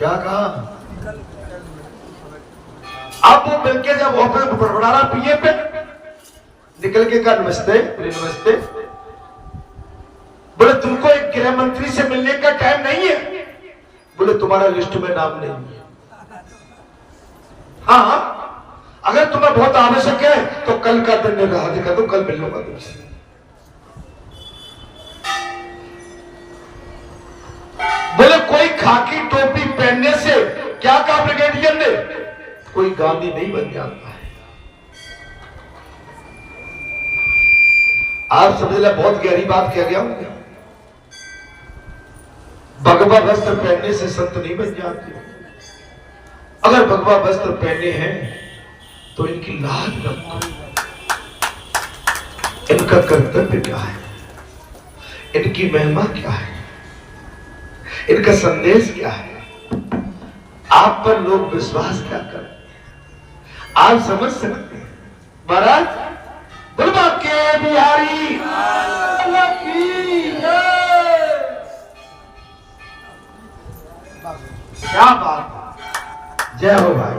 क्या कहा? अब वो मिलके जब ऑफिस में बड़बड़ा रहा पीए पे, निकल के कहा नमस्ते, नमस्ते। बोले तुमको एक गृह मंत्री से मिलने का टाइम नहीं है? बोले तुम्हारा लिस्ट में नाम नहीं है। हाँ, अगर तुम्हें बहुत आवश्यक है तो कल का दिन रहा दिखा दो, कल मिल लूंगा तुमसे। बोले कोई खाकी टोपी पहनने से क्या कहा ब्रिगेडियर ने? कोई गांधी नहीं बन जाता है। आप समझ ले बहुत गहरी बात कह गया हूं। भगवा वस्त्र पहनने से संत नहीं बन जाते। अगर भगवा वस्त्र पहने हैं तो इनकी लाज रखो। इनका कर्तव्य क्या है, इनकी महिमा क्या है, इनका संदेश क्या है, आप पर लोग विश्वास क्या करते हैं, आप समझ सकते हैं। महाराज बुलबा के बिहारी क्या बात, जय हो भाई,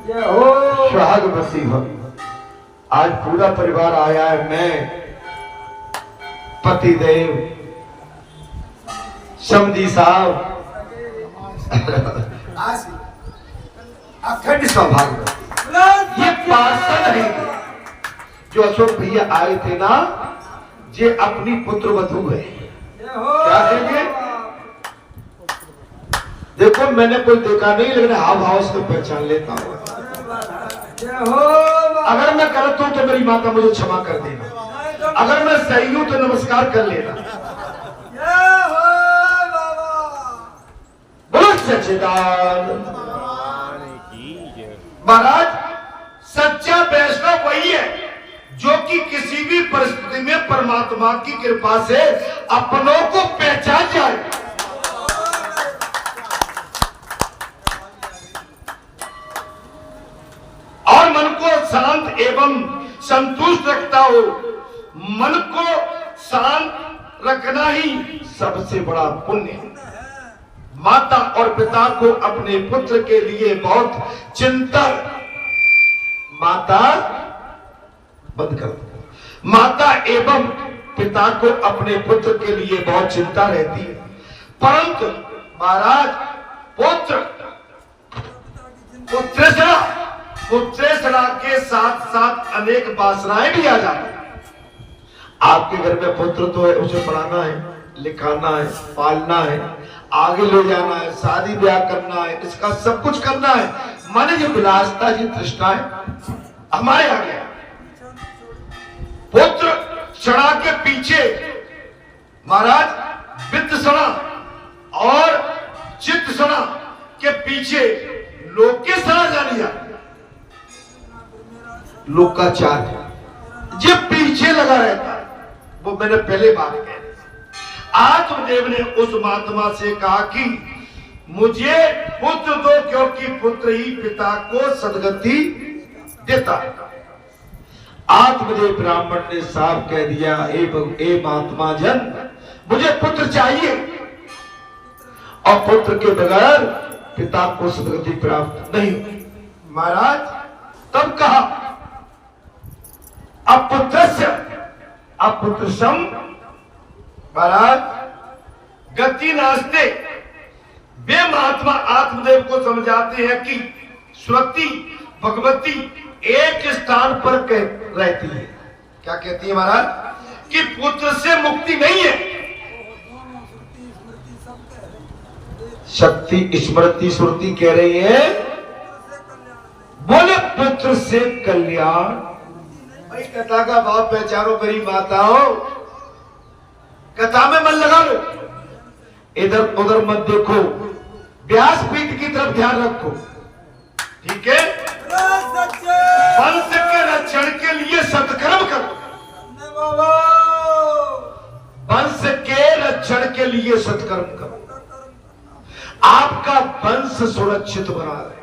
जय हो। सुहाग बसी हो। आज पूरा परिवार आया है। मैं, पतिदेव, समझी साहब, अखंड सौभाग्य। ये पार्षद है जो अशोक भैया आए थे ना, ये अपनी पुत्र वधू है। क्या कहेंगे? देखो मैंने कोई देखा नहीं, लेकिन हाव भाव से पहचान लेता हूँ। अगर मैं गलत हूं तो मेरी माता मुझे क्षमा कर देना, अगर मैं सही हूं तो नमस्कार कर लेना। बोलो सच्चिदानंद। महाराज सच्चा वैष्णव वही है जो कि किसी भी परिस्थिति में परमात्मा की कृपा से अपनों को पहचान जाए। और मन को शांत एवं संतुष्ट रखता हो। मन को शांत रखना ही सबसे बड़ा पुण्य है। माता और पिता को अपने पुत्र के लिए बहुत चिंता, माता बंद कर दो, माता एवं पिता को अपने पुत्र के लिए बहुत चिंता रहती है। परंतु महाराज पुत्रेषणा के साथ साथ अनेक वासनाएं भी आ जाती हैं। आपके घर में पुत्र तो है, उसे पढ़ाना है, लिखाना है, पालना है, आगे ले जाना है, शादी ब्याह करना है, इसका सब कुछ करना है। माने जो विलासता की तृष्णाएं हमारे आ गया। पुत्र क्षणा के पीछे महाराज वित्त सणा और चित्त सणा के पीछे लोग के सणा जानी जाती, लोकाचार ये पीछे लगा रहता है। वो मैंने पहले बात कही। आत्मदेव ने उस महात्मा से कहा कि मुझे पुत्र दो, क्योंकि पुत्र ही पिता को सदगति देता है। आत्मदेव ब्राह्मण ने साफ कह दिया, ए महात्मा जन, मुझे पुत्र चाहिए और पुत्र के बगैर पिता को सदगति प्राप्त नहीं होती। महाराज तब कहा अपुत्रसम महाराज गति नास्ते। वे महात्मा आत्मदेव को समझाते हैं कि स्वती भगवती एक स्थान पर रहती है। क्या कहती है महाराज? कि पुत्र से मुक्ति नहीं है। शक्ति स्मृति श्रुति कह रही है, बोले पुत्र से कल्याण। भाई कथा का भाव पहचानो मेरी माताओं, कथा में मन लगा लो, इधर उधर मत देखो, व्यासपीठ की तरफ ध्यान रखो, ठीक है? वंश के रक्षण के लिए सत्कर्म करो, वंश के रक्षण के लिए सत्कर्म करो, आपका वंश सुरक्षित बना रहे।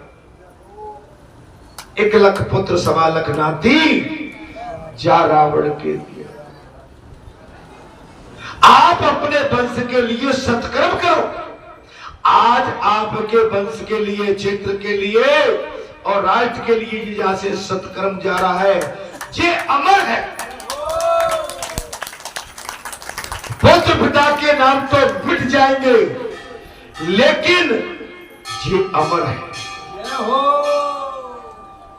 1 लाख पुत्र 1.25 लाख नाती जा रावण के दिया। आप अपने वंश के लिए सत्कर्म करो, आज आपके वंश के लिए, क्षेत्र के लिए और राष्ट्र के लिए यहाँ से सत्कर्म जा रहा है, ये अमर है। पुत्र पिता के नाम तो मिट जाएंगे, लेकिन ये अमर है,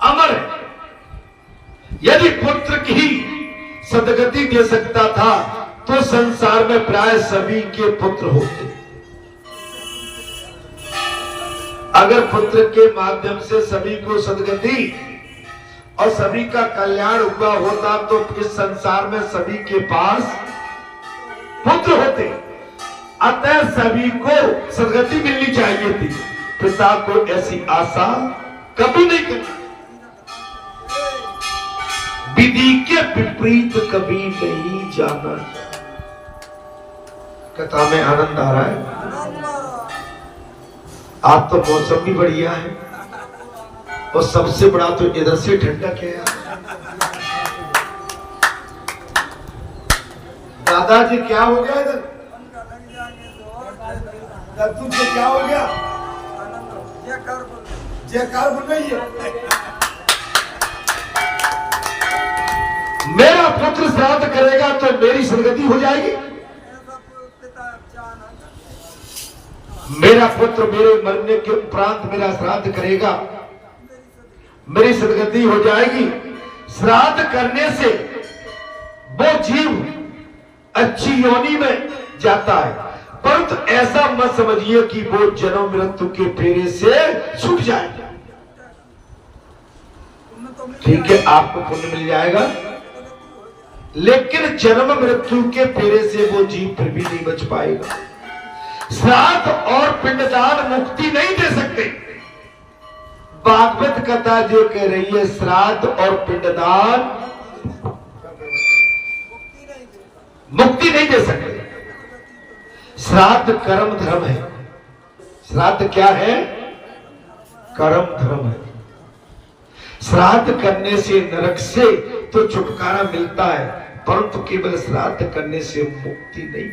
अमर है। यदि पुत्र की सदगति दे सकता था तो संसार में प्राय सभी के पुत्र होते। अगर पुत्र के माध्यम से सभी को सदगति और सभी का कल्याण हुआ होता तो इस संसार में सभी के पास पुत्र होते। अतः सभी को सदगति मिलनी चाहिए थी। पिता को ऐसी आशा कभी नहीं करनी। विधि के विपरीत कभी नहीं जाना। कथा में आनंद आ रहा है। आज तो मौसम भी बढ़िया है और सबसे बड़ा तो इधर से ठंडक है यार। दादाजी क्या हो गया इधर? तुमसे क्या हो गया? जयकार बोल रही है। मेरा पुत्र श्राद्ध करेगा तो मेरी सदगति हो जाएगी। मेरा पुत्र मेरे मरने के उपरांत मेरा श्राद्ध करेगा, मेरी सदगति हो जाएगी। श्राद्ध करने से वो जीव अच्छी योनि में जाता है, परंतु ऐसा मत समझिए कि वो जन्म मृत्यु के फेरे से छूट जाएगा। ठीक है, आपको पुण्य मिल जाएगा, लेकिन जन्म मृत्यु के फेरे से वो जीव फिर भी नहीं बच पाएगा। श्राद्ध और पिंडदान मुक्ति नहीं दे सकते। भागवत कथा जो कह रही है श्राद्ध और पिंडदान मुक्ति नहीं दे सकते। श्राद्ध कर्म धर्म है। श्राद्ध क्या है? कर्म धर्म है। श्राद्ध करने से नरक से तो छुटकारा मिलता है, परंतु केवल श्राद्ध करने से मुक्ति नहीं।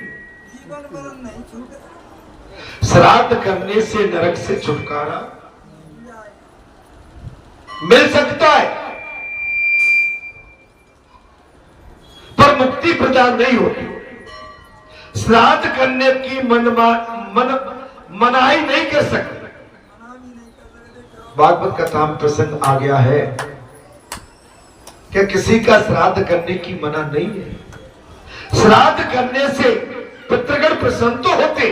श्राद्ध करने से नरक से छुटकारा मिल सकता है, पर मुक्ति प्रदान नहीं होती। श्राद्ध करने की मनाही नहीं कर सकते। भागवत कथा में प्रसंग आ गया है कि किसी का श्राद्ध करने की मना नहीं है। श्राद्ध करने से पितृगण प्रसन्न तो होते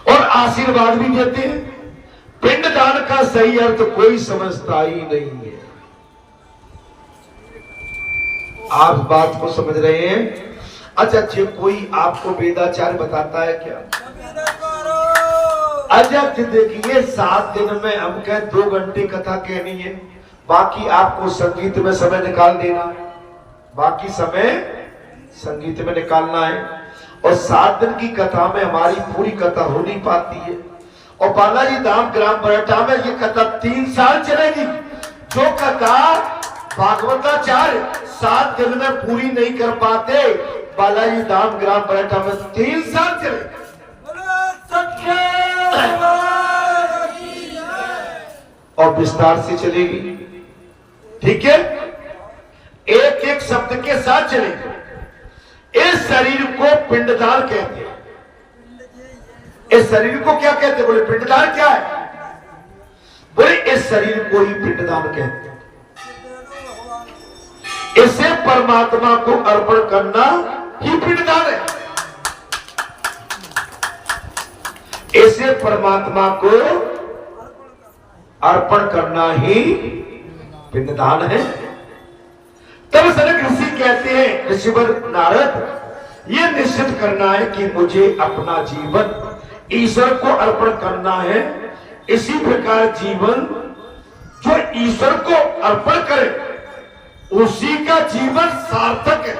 और आशीर्वाद भी देते हैं। पिंडदान का सही अर्थ कोई समझता ही नहीं है। आप बात को समझ रहे हैं? अच्छा, कोई आपको वेदाचार बताता है क्या? अच्छा देखिए, 7 दिन में हम कह 2 घंटे कथा कहनी है, बाकी आपको संगीत में समय निकाल देना है। बाकी समय संगीत में निकालना है। और 7 दिन की कथा में हमारी पूरी कथा हो नहीं पाती है। और बालाजी धाम ग्राम बरटा में ये कथा 3 साल चलेगी। जो कथा भागवताचार्य 7 दिन में पूरी नहीं कर पाते, बालाजी धाम ग्राम बरटा में 3 साल चलेगी। और विस्तार से चलेगी। ठीक है, एक एक शब्द के साथ चलेगी। इस शरीर को पिंडदान कहते हैं। इस शरीर को क्या कहते हैं? बोले पिंडदान क्या है? बोले इस शरीर को ही पिंडदान कहते हैं। इसे परमात्मा को अर्पण करना ही पिंडदान है। इसे परमात्मा को अर्पण करना ही पिंडदान है। तब सनक ऋषि कहते हैं, ऋषिवर नारद, ये निश्चित करना है कि मुझे अपना जीवन ईश्वर को अर्पण करना है। इसी प्रकार जीवन जो ईश्वर को अर्पण करे उसी का जीवन सार्थक है।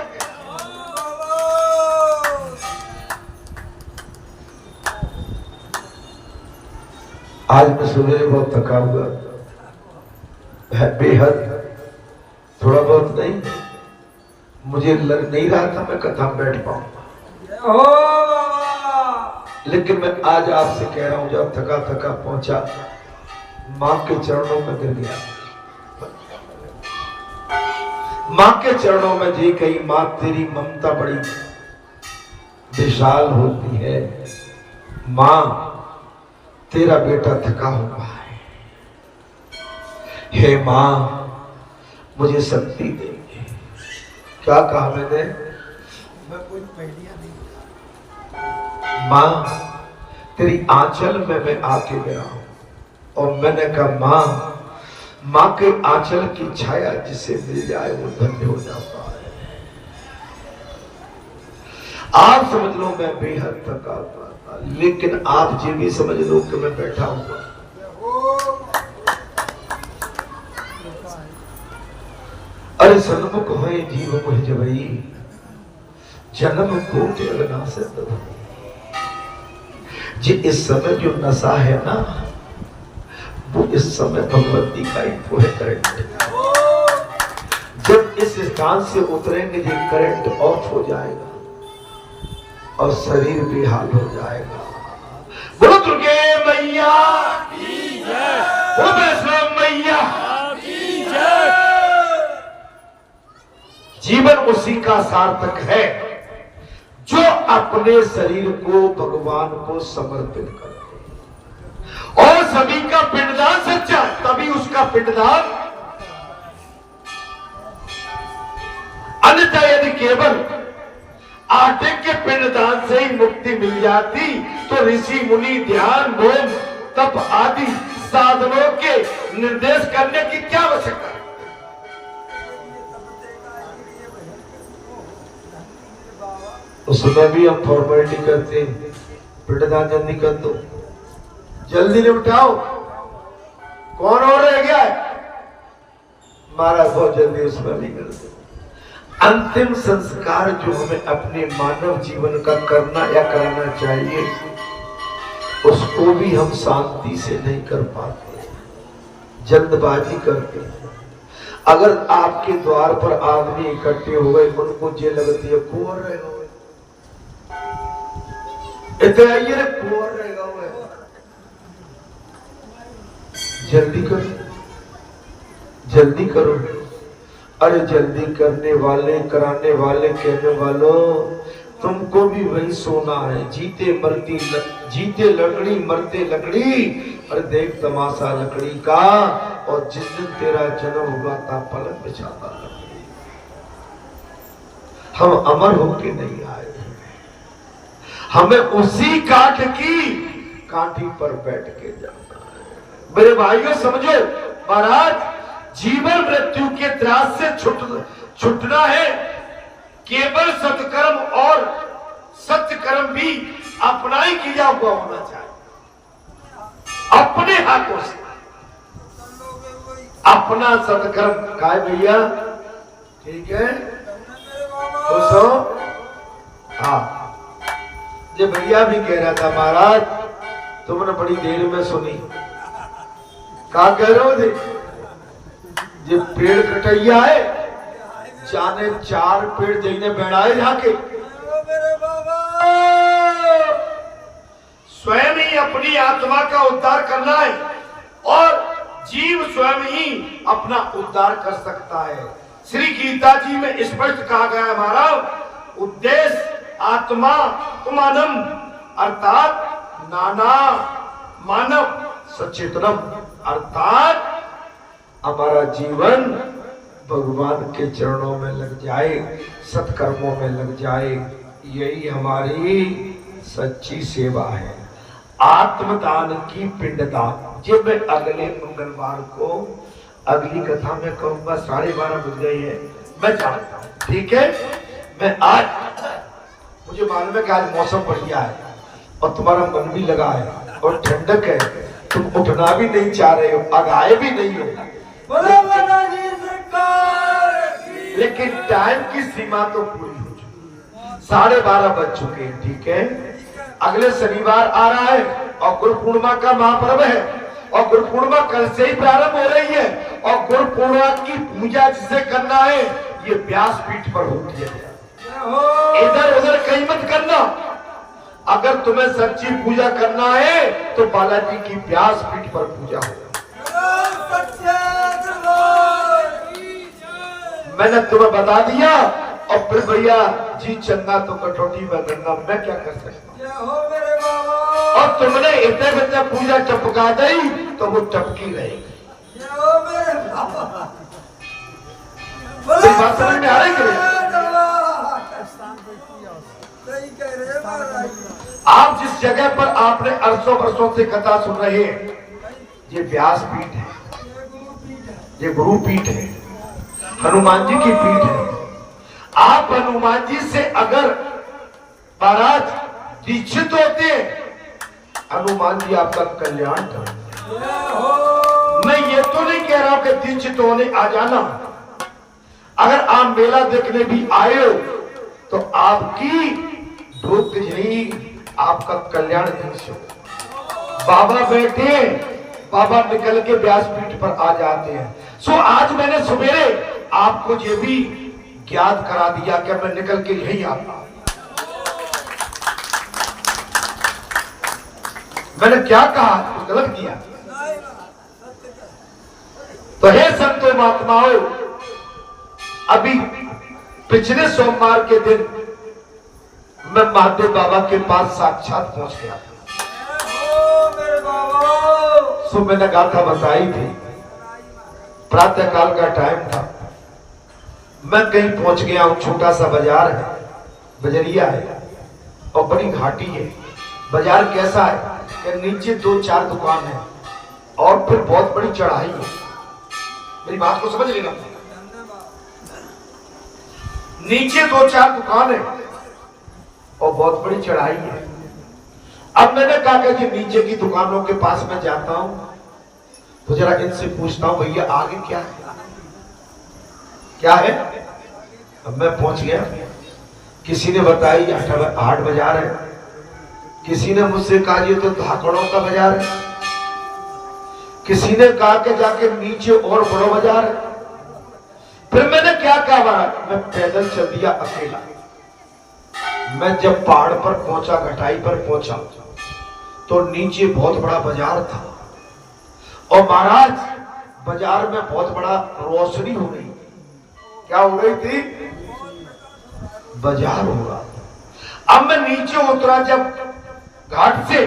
आज मैं सुबह बहुत थका हुआ है, बेहद। थोड़ा बहुत नहीं, मुझे लग नहीं रहा था मैं कथा में बैठ पाऊंगा। लेकिन मैं आज आपसे कह रहा हूं, जब थका थका पहुंचा मां के चरणों में गिर गया। मां के चरणों में जी कही, मां तेरी ममता बड़ी विशाल होती है, मां तेरा बेटा थका हुआ है, हे मां मुझे शक्ति देंगे। क्या कहा मैंने? मैं कोई पहलिया नहीं। मां तेरी आंचल में मैं आके गया हूं और मैंने कहा मां के आंचल की छाया जिसे मिल जाए वो धन्य हो जाता है। आप समझ लो मैं बेहद थका हुआ था, लेकिन आप ये भी समझ लो कि मैं बैठा हुआ। अरे सन्मुख होए जीव मुझ जबई, जन्म कोटि अगना से जी। इस समय जो नशा है ना, वो इस समय भगवती का ही वो है करंट। जब इस स्थान से उतरेंगे जी करंट ऑफ हो जाएगा और शरीर बेहाल हो जाएगा। बोलो दुर्गे मैया की जय, बोलो वैष्णव मैया की जय। जीवन उसी का सार्थक है जो अपने शरीर को भगवान को समर्पित करते, और सभी का पिंडदान सच्चा, तभी उसका पिंडदान। अन्यथा यदि केवल आटे के पिंडदान से ही मुक्ति मिल जाती तो ऋषि मुनि ध्यान होम तप आदि साधनों के निर्देश करने की क्या आवश्यकता है? उसमें भी हम फॉर्मेलिटी करते हैं, पिंडदान जल्दी कर दो, जल्दी निपटाओ, कौन और रह गया है? महाराज बहुत जल्दी उसमें भी कर दो। अंतिम संस्कार जो हमें अपने मानव जीवन का करना या कराना चाहिए, उसको भी हम शांति से नहीं कर पाते, जल्दबाजी करते हैं। अगर आपके द्वार पर आदमी इकट्ठे हो गए, उनको ये लगती है कुंवर रहेगा, इतने आइए रे कुंवर रहेगा, जल्दी करो, जल्दी करो। अरे जल्दी करने वाले, कराने वाले, कहने वालों, तुमको भी वही सोना है। जीते लकड़ी, मरते लकड़ी। अरे देख तमाशा लकड़ी का, और जिस दिन तेरा जन्म होगा ता पलंग बिछाता लकड़ी। हम अमर होके नहीं आए, हमें उसी काठ की काठी पर बैठ के जाना है। मेरे भाइयों समझो, महाराज जीवन मृत्यु के त्रास से छुटना है। केवल सत्कर्म और सत्य कर्म भी अपना ही किया हुआ होना चाहिए, अपने हाथों से अपना सत्कर्म। काय भैया ठीक है, खुश हो? हाँ, ये भैया भी कह रहा था महाराज तुमने बड़ी देर में सुनी। क्या कह रहे हो जी? ये पेड़ कटैया है, जाने 4 पेड़ जईने बैठाए जाके। स्वयं ही अपनी आत्मा का उद्धार करना है, और जीव स्वयं ही अपना उद्धार कर सकता है। श्री गीता जी में स्पष्ट कहा गया हमारा उद्देश्य आत्मा तुमानम, अर्थात नाना मानव सचेतनम, अर्थात हमारा जीवन भगवान के चरणों में लग जाए, सत्कर्मों में लग जाए, यही हमारी सच्ची सेवा है। आत्मदान की पिंडदान, ये मैं अगले मंगलवार को अगली कथा में कहूंगा। 12:30 बज गई है, मैं जानता हूँ, ठीक है। मैं आज, मुझे मालूम है कि आज मौसम बढ़िया है और तुम्हारा मन भी लगा है और ठंडक है, तुम उठना भी नहीं चाह रहे हो, आगाए भी नहीं हो, लेकिन टाइम की सीमा तो पूरी हो चुकी, 12:30 बज चुके हैं, ठीक है। अगले शनिवार आ रहा है और गुरु पूर्णिमा का महापर्व है, और गुरु पूर्णिमा कल से ही प्रारंभ हो रही है, और गुरु पूर्णिमा की पूजा जिसे करना है ये व्यासपीठ पर होती है। इधर उधर कहीं मत करना, अगर तुम्हें सच्ची पूजा करना है तो बालाजी की व्यासपीठ पर पूजा हो। मैंने तुम्हें बता दिया और फिर भैया जी चंगा तो कटौती में गंगा, मैं क्या कर सकता हूँ। और तुमने इतने बच्चे पूजा टपका दी तो वो टपकी रहेगी। बात समझ में आ रही है? आप जिस जगह पर आपने अरसों वर्षों से कथा सुन रहे हैं, ये व्यासपीठ है, ये गुरुपीठ है, हनुमान जी की पीठ है। आप हनुमान जी से अगर महाराज दीक्षित होते हैं, हनुमान जी आपका कल्याण करेंगे। मैं ये तो नहीं कह रहा हूं कि दीक्षित होने आ जाना। अगर आप मेला देखने भी आए हो तो आपकी भूख नहीं, आपका कल्याण दीक्षित हो। बाबा बैठे, बाबा निकल के व्यासपीठ पर आ जाते हैं। सो आज मैंने सवेरे आपको ये भी ज्ञात करा दिया कि मैं निकल के यही आता हूं। मैंने क्या कहा, कुछ गलत किया? तो हे संतो महात्माओं, अभी पिछले सोमवार के दिन मैं महादेव बाबा के पास साक्षात पहुंच गया। सो मैंने गाथा बताई थी, प्रातः काल का टाइम था। मैं कहीं पहुंच गया हूं, छोटा सा बाजार है, बजरिया है और बड़ी घाटी है। बाजार कैसा है कि नीचे 2-4 दुकान है और फिर बहुत बड़ी चढ़ाई है। मेरी बात को समझ लेना, नीचे 2-4 दुकान है और बहुत बड़ी चढ़ाई है। अब मैंने कहा कि नीचे की दुकानों के पास में जाता हूं तो जरा इनसे पूछता हूं, भैया आगे क्या है, क्या है? अब मैं पहुंच गया। किसी ने बताई हाट बाजार है, किसी ने मुझसे कहा ये तो धाकड़ों का बाजार है, किसी ने कहा कि जाके नीचे और बड़ा बाजार है। फिर मैंने क्या कहा, मैं पैदल चल दिया अकेला। मैं जब पहाड़ पर पहुंचा, घटाई पर पहुंचा तो नीचे बहुत बड़ा बाजार था और महाराज बाजार में बहुत बड़ा रोशनी हो रही। क्या हो रही थी? बाजार हो रहा। अब मैं नीचे उतरा जब घाट से,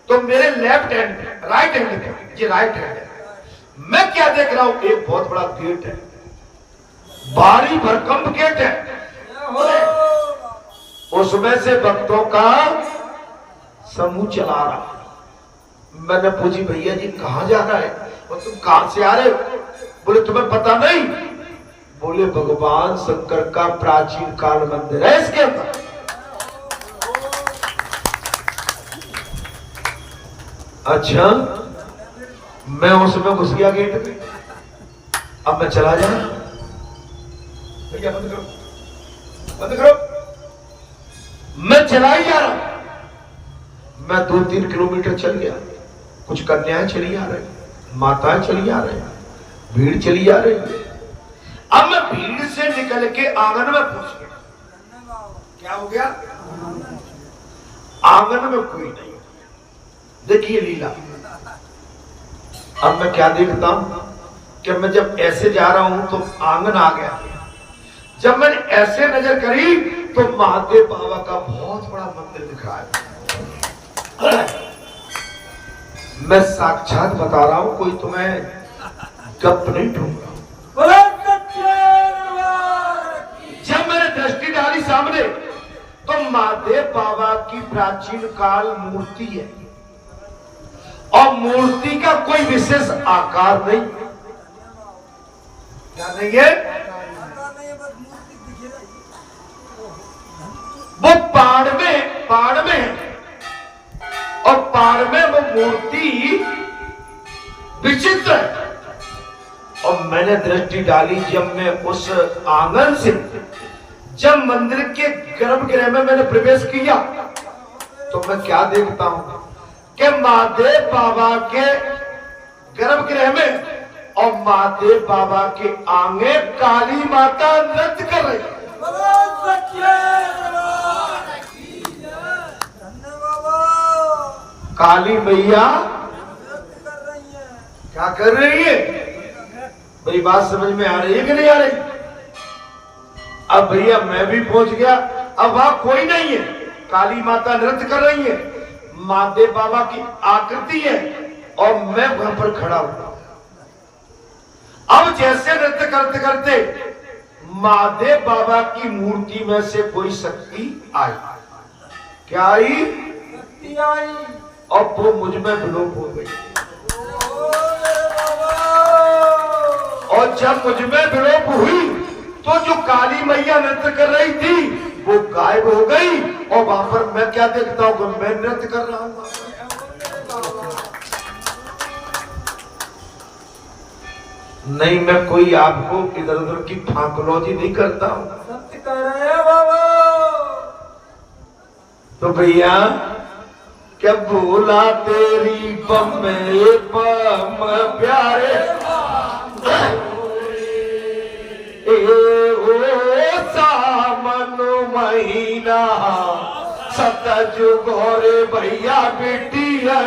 तो मेरे लेफ्ट हैंड राइट हैंड पे, ये राइट हैंड है, मैं क्या देख रहा हूं, एक बहुत बड़ा गेट है, भारी भरकम गेट है। उसमें से भक्तों का समूह चला रहा। मैंने पूछी, भैया जी कहां जा रहा है और तुम कहां से आ रहे हो? बोले तुम्हें पता नहीं? बोले भगवान शंकर का प्राचीन काल मंदिर है इसके अंदर। अच्छा, मैं उसमें घुस गया गेट पे। अब मैं चला जाऊं? भैया बंद करो, बंद करो। मैं चला ही जा रहा। मैं 2-3 किलोमीटर चल गया। कुछ कन्याएं चली आ रही, माताएं चली आ रही, भीड़ चली आ रही है। अब मैं भीड़ से निकल के आंगन में पहुंच गया। क्या हो गया? आंगन में कोई नहीं। देखिए लीला। अब मैं क्या देखता हूं कि मैं जब ऐसे जा रहा हूं तो आंगन आ गया। जब मैंने ऐसे नजर करी तो महादेव बाबा का बहुत बड़ा मंदिर दिख रहा है। मैं साक्षात बता रहा हूं, कोई तुम्हें गप नहीं दूंगा। जब मैंने दृष्टि डाली सामने तो महादेव बाबा की प्राचीन काल मूर्ति है और मूर्ति का कोई विशेष आकार नहीं। क्या नहीं है? वो पहाड़ में है और पहाड़ में वो मूर्ति विचित्र है। और मैंने दृष्टि डाली जब मैं उस आंगन से, जब मंदिर के गर्भगृह में मैंने प्रवेश किया तो मैं क्या देखता हूं कि महादेव बाबा के गर्भगृह में और महादेव बाबा के आगे काली माता नृत्य कर रही है। काली मैया क्या कर रही है? मेरी बात समझ में आ रही है कि नहीं आ रही? अब भैया मैं भी पहुंच गया। अब वहां कोई नहीं है, काली माता नृत्य कर रही है, महादेव बाबा की आकृति है और मैं वहां पर खड़ा हूं। अब जैसे नृत्य करते करते महादेव बाबा की मूर्ति में से कोई शक्ति आई। क्या आई? और वो मुझ में विलोप हो गई। और जब मुझ में विलोप हुई तो जो काली मैया नृत्य कर रही थी वो गायब हो गई। और वहां पर मैं क्या देखता हूं? मैं नृत्य कर रहा हूं। नहीं, मैं कोई आपको इधर उधर की फांकलौजी नहीं करता हूं। सत्य कर रहे हैं बाबा। तो भैया क्या भूला तेरी पम प्यारे ओ सामन महीना सतज गोरे भैया बेटिया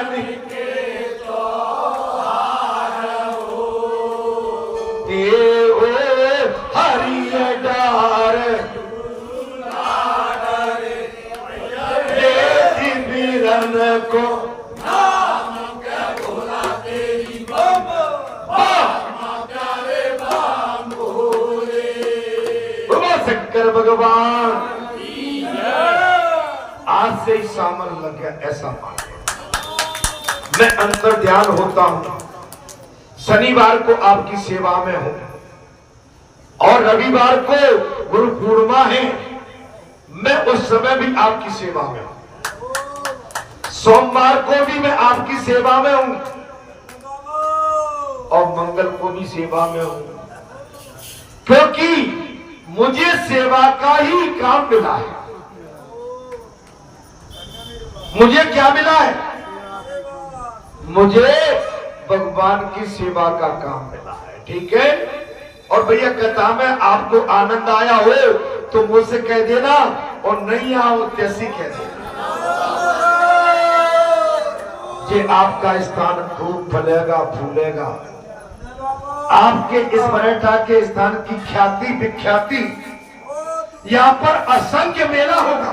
हरिय डार को नाम क्या भोला तेरी शंकर भगवान आज से ही सामन लग गया, ऐसा मान। मैं अंतर ध्यान होता हूं, शनिवार को आपकी सेवा में हूं और रविवार को गुरु पूर्णिमा है, मैं उस समय भी आपकी सेवा में हूं। सोमवार को भी मैं आपकी सेवा में हूं और मंगल को भी सेवा में हूं, क्योंकि मुझे सेवा का ही काम मिला है। मुझे क्या मिला है? मुझे भगवान की सेवा का काम मिला है। ठीक है? और भैया कथा में आपको आनंद आया हो तो मुझसे कह देना, और नहीं आओ कैसी कह देना। ये आपका स्थान खूब फलेगा फूलेगा। आपके इस पर्यटन के स्थान की ख्याति विख्याति, यहाँ पर असंख्य मेला होगा।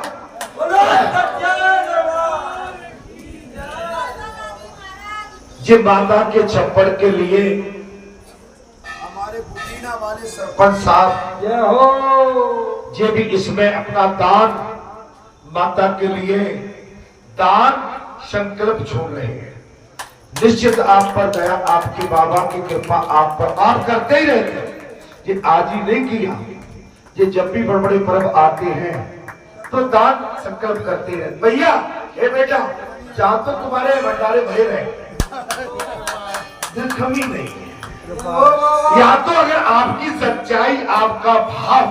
ये माता के छप्पड़ के लिए हमारे बुटीना वाले सरपंच साहब ये भी इसमें अपना दान माता के लिए दान संकल्प छोड़ रहे हैं। निश्चित आप पर दया, आपके बाबा की कृपा आप पर, आप करते ही रहते हैं। ये आज ही नहीं किया, ये जब भी बड़े बड़े पर्व आते हैं तो दान संकल्प करते रहते। भैया हे बेटा, जहां तो तुम्हारे भंडारे भरे रहे, दिल कमी नहीं है। या तो अगर आपकी सच्चाई, आपका भाव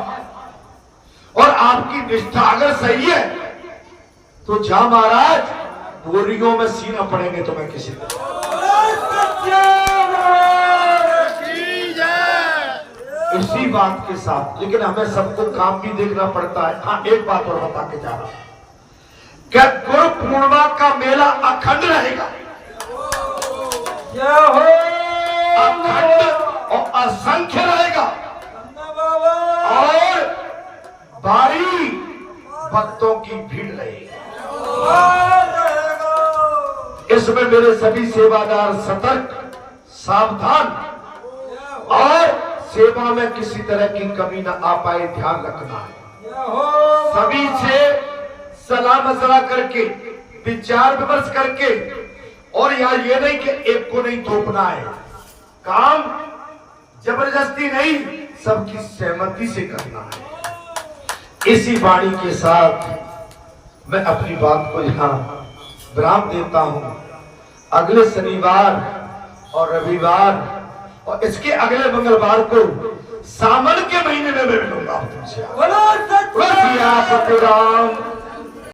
और आपकी निष्ठा अगर सही है तो जा महाराज, बोरियों में सीना पड़ेंगे तो मैं किसी इसी बात के साथ। लेकिन हमें सबको काम भी देखना पड़ता है। हाँ, एक बात और बता के जा रहा हूं, क्या गुरु पूर्णिमा का मेला अखंड रहेगा? अखंड और असंख्य रहेगा और भारी भक्तों की भीड़ रहेगी। इसमें मेरे सभी सेवादार सतर्क, सावधान और सेवा में किसी तरह की कमी न आ पाए, ध्यान रखना है। सभी से सलाह मशवरा करके, विचार विमर्श करके, और यहाँ ये नहीं कि एक को नहीं थोपना है, काम जबरदस्ती नहीं, सबकी सहमति से करना है। इसी वाणी के साथ मैं अपनी बात को यहाँ विराम देता हूँ। अगले शनिवार और रविवार और इसके अगले मंगलवार को सावन के महीने में मैं मिलूंगा तुमसे।